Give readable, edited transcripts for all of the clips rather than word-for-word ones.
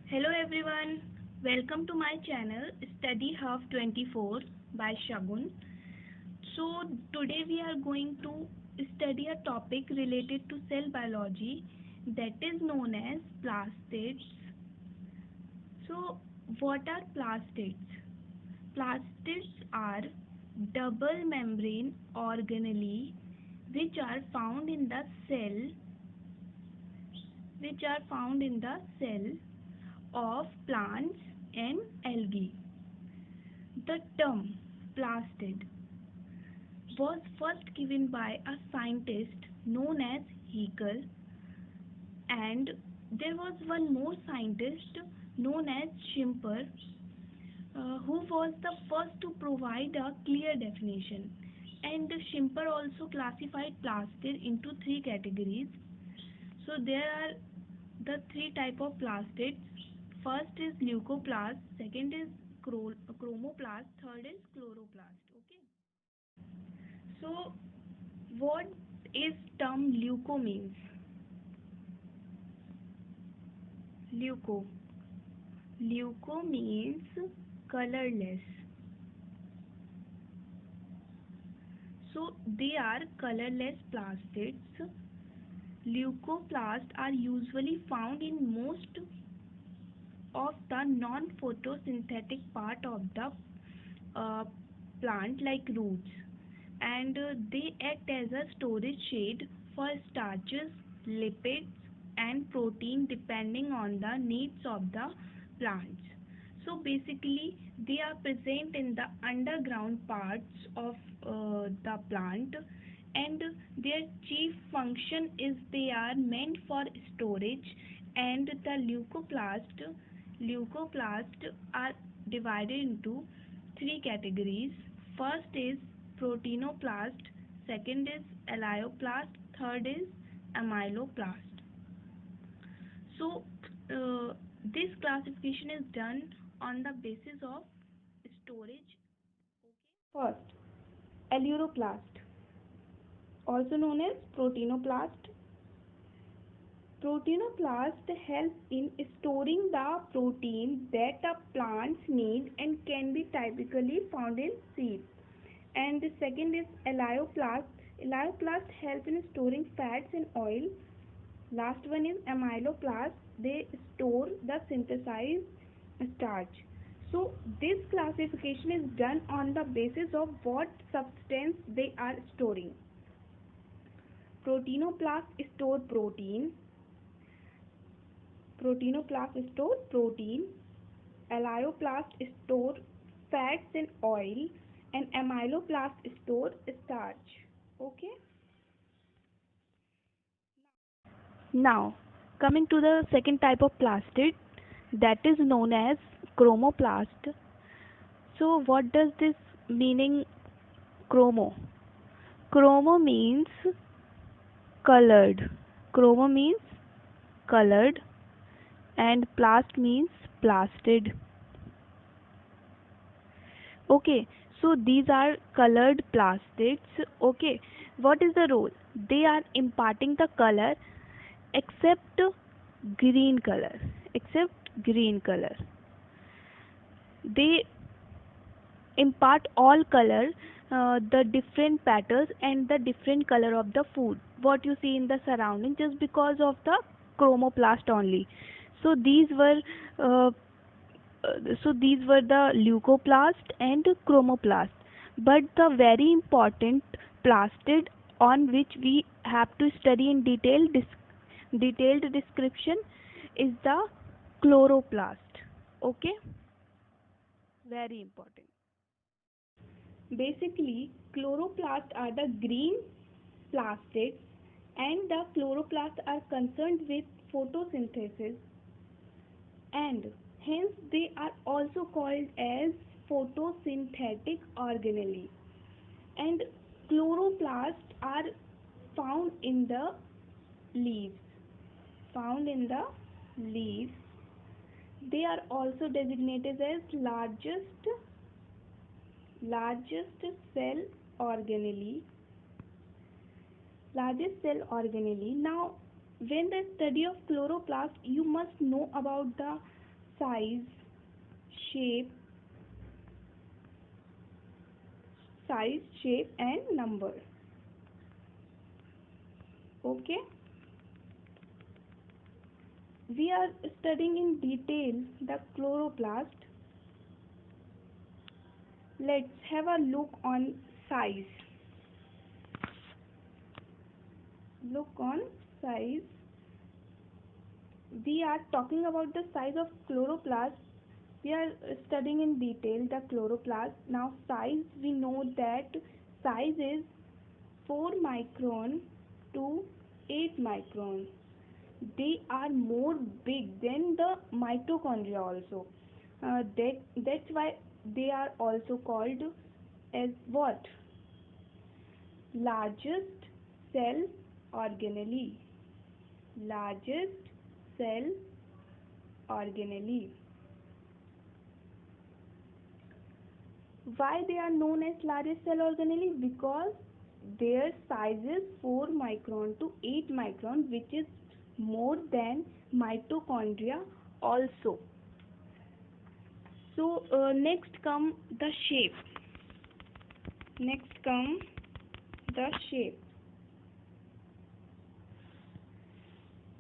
Hello everyone, welcome to my channel Study Hub 24 by Shagun. So today we are going to study a topic related to cell biology that is known as plastids. So what are plastids? Plastids are double membrane organelle which are found in the cell which are found in the cell of plants and algae. The term plastid was first given by a scientist known as Haeckel, and there was one more scientist known as Schimper, who was the first to provide a clear definition. And Schimper also classified plastid into three categories. So there are the three type of plastids. First is leucoplast, second is chromoplast, third is chloroplast. Okay. So what is term leuco means? Leuco. Leuco means colorless. So they are colorless plastids. Leucoplasts are usually found in most of the non-photosynthetic part of the uh, plant like roots, and they act as a storage shed for starches, lipids and protein depending on the needs of the plants. So basically they are present in the underground parts of the plant, and their chief function is they are meant for storage. And the leucoplasts are divided into three categories. First is proteinoplast, second is elaioplast, third is amyloplast. So this classification is done on the basis of storage. First, aleuroplast, also known as proteinoplast. Proteinoplast help in storing the protein that the plants need and can be typically found in seeds. And the second is elaioplast. Elaioplast help in storing fats and oil. Last one is amyloplast. They store the synthesized starch. So this classification is done on the basis of what substance they are storing. Proteinoplast store protein. Proteinoplast store protein. Elaioplast store fats and oil, and amyloplast store starch. Okay. Now, coming to the second type of plastid, that is known as chromoplast. So, what does this meaning chromo? Chromo means colored. Chromo means colored, and plast means plastid. Okay, so these are colored plastids. Okay, what is the role? They are imparting the color except green color. Except green color. They impart all color, the different patterns and the different color of the food what you see in the surrounding, just because of the chromoplast only. So uh, these were the leucoplast and chromoplast. But the very important plastid on which we have to study in detailed description is the chloroplast. Okay, very important. Basically, chloroplasts are the green plastids, and the chloroplasts are concerned with photosynthesis, and hence they are also called as photosynthetic organelle. And chloroplasts are found in the leaves. Found in the leaves. They are also designated as largest cell organelle. Largest cell organelle. Now, when the study of chloroplast, you must know about the size, shape, and number. Okay, we are studying in detail the chloroplast. Let's have a look on size. Look on size. We are talking about the size of chloroplast. We are studying in detail the chloroplast. Now size, we know that size is 4 micron to 8 micron. They are more big than the mitochondria also. That's why they are also called as what? Largest cell organelle. Largest cell organelle. Why they are known as largest cell organelle? Because their size is 4 micron to 8 micron, which is more than mitochondria also. So next come the shape. Next come the shape.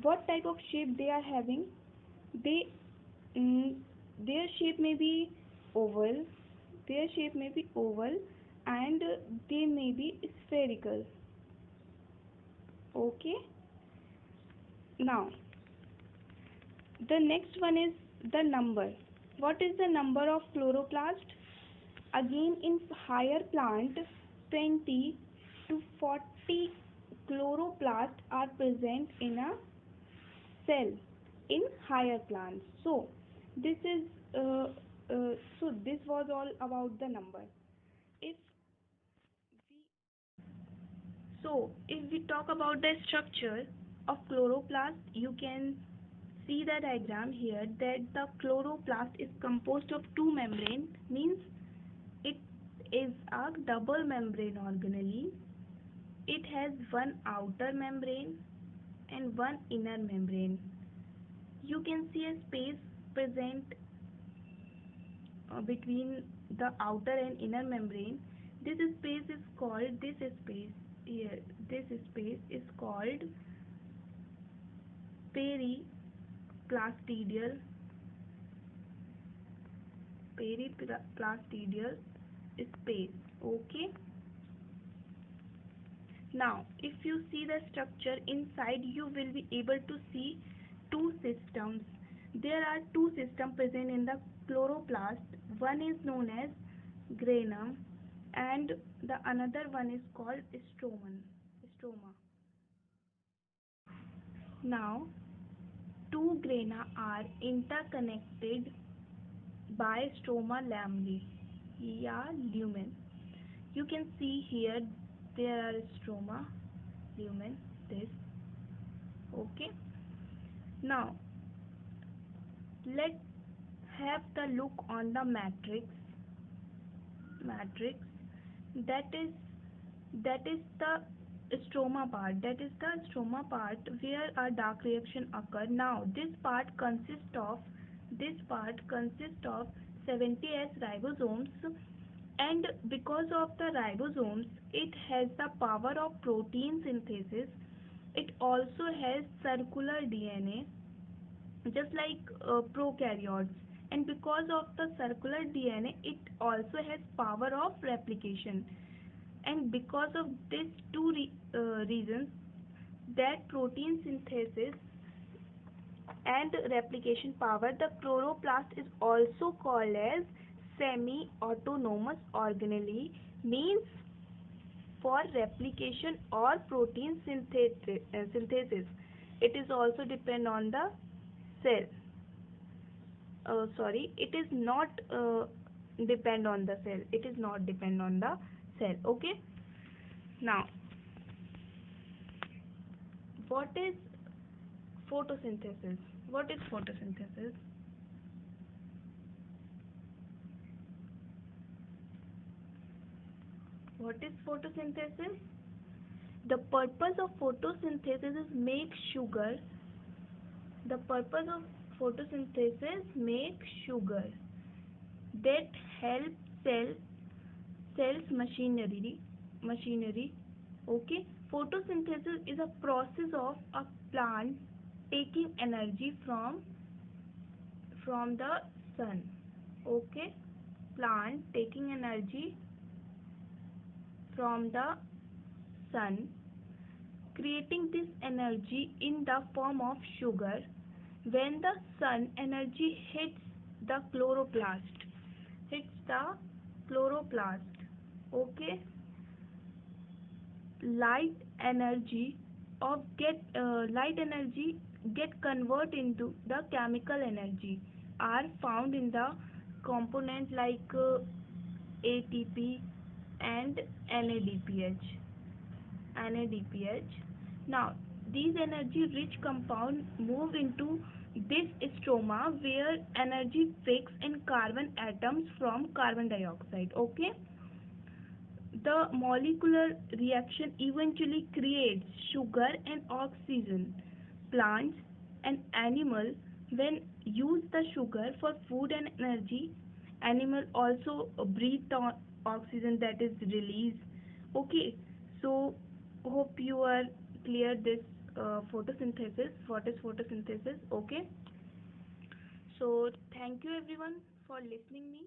What type of shape they are having? They their shape may be oval. Their shape may be oval, and they may be spherical. Okay. Now the next one is the number. What is the number of chloroplast? Again, in higher plant, 20 to 40 chloroplasts are present in a cell in higher plants. So this is this was all about the number. If if we talk about the structure of chloroplast, you can see the diagram here that the chloroplast is composed of two membranes, means it is a double membrane organelle. It has one outer membrane and one inner membrane. You can see a space present between the outer and inner membrane. This space is called, this space here, this space is called periplastidial space. Okay. Now if you see the structure inside, you will be able to see two systems. There are two systems present in the chloroplast. One is known as granum and the another one is called stroma. Now two grana are interconnected by stroma lumen. You can see here there are stroma lumen, this. Okay. Now let's have the look on the matrix. That is the stroma part. That is the stroma part where a dark reaction occur. Now this part consists of 70S ribosomes, and because of the ribosomes, it has the power of protein synthesis. It also has circular DNA, just like prokaryotes, and because of the circular DNA, it also has power of replication. And because of these two reasons, that protein synthesis and replication power, the chloroplast is also called as semi-autonomous organelle, means for replication or protein synthesis. It is also depend on the cell. It is not depend on the cell. It is not depend on the cell. Okay. Now, what is photosynthesis? What is photosynthesis? What is photosynthesis? The purpose of photosynthesis is make sugar. The purpose of photosynthesis make sugar that help cells machinery. Okay, photosynthesis is a process of a plant taking energy from the sun. Okay, plant taking energy from the sun, creating this energy in the form of sugar. When the sun energy the chloroplast hits the chloroplast, okay, light energy light energy get convert into the chemical energy are found in the component like ATP and NADPH. Now, these energy-rich compounds move into this stroma where energy fixes in carbon atoms from carbon dioxide. Okay, the molecular reaction eventually creates sugar and oxygen. Plants and animals when use the sugar for food and energy. Animal also breathe the oxygen that is released. Okay, so hope you are clear this photosynthesis. What is photosynthesis? Okay, so thank you everyone for listening me.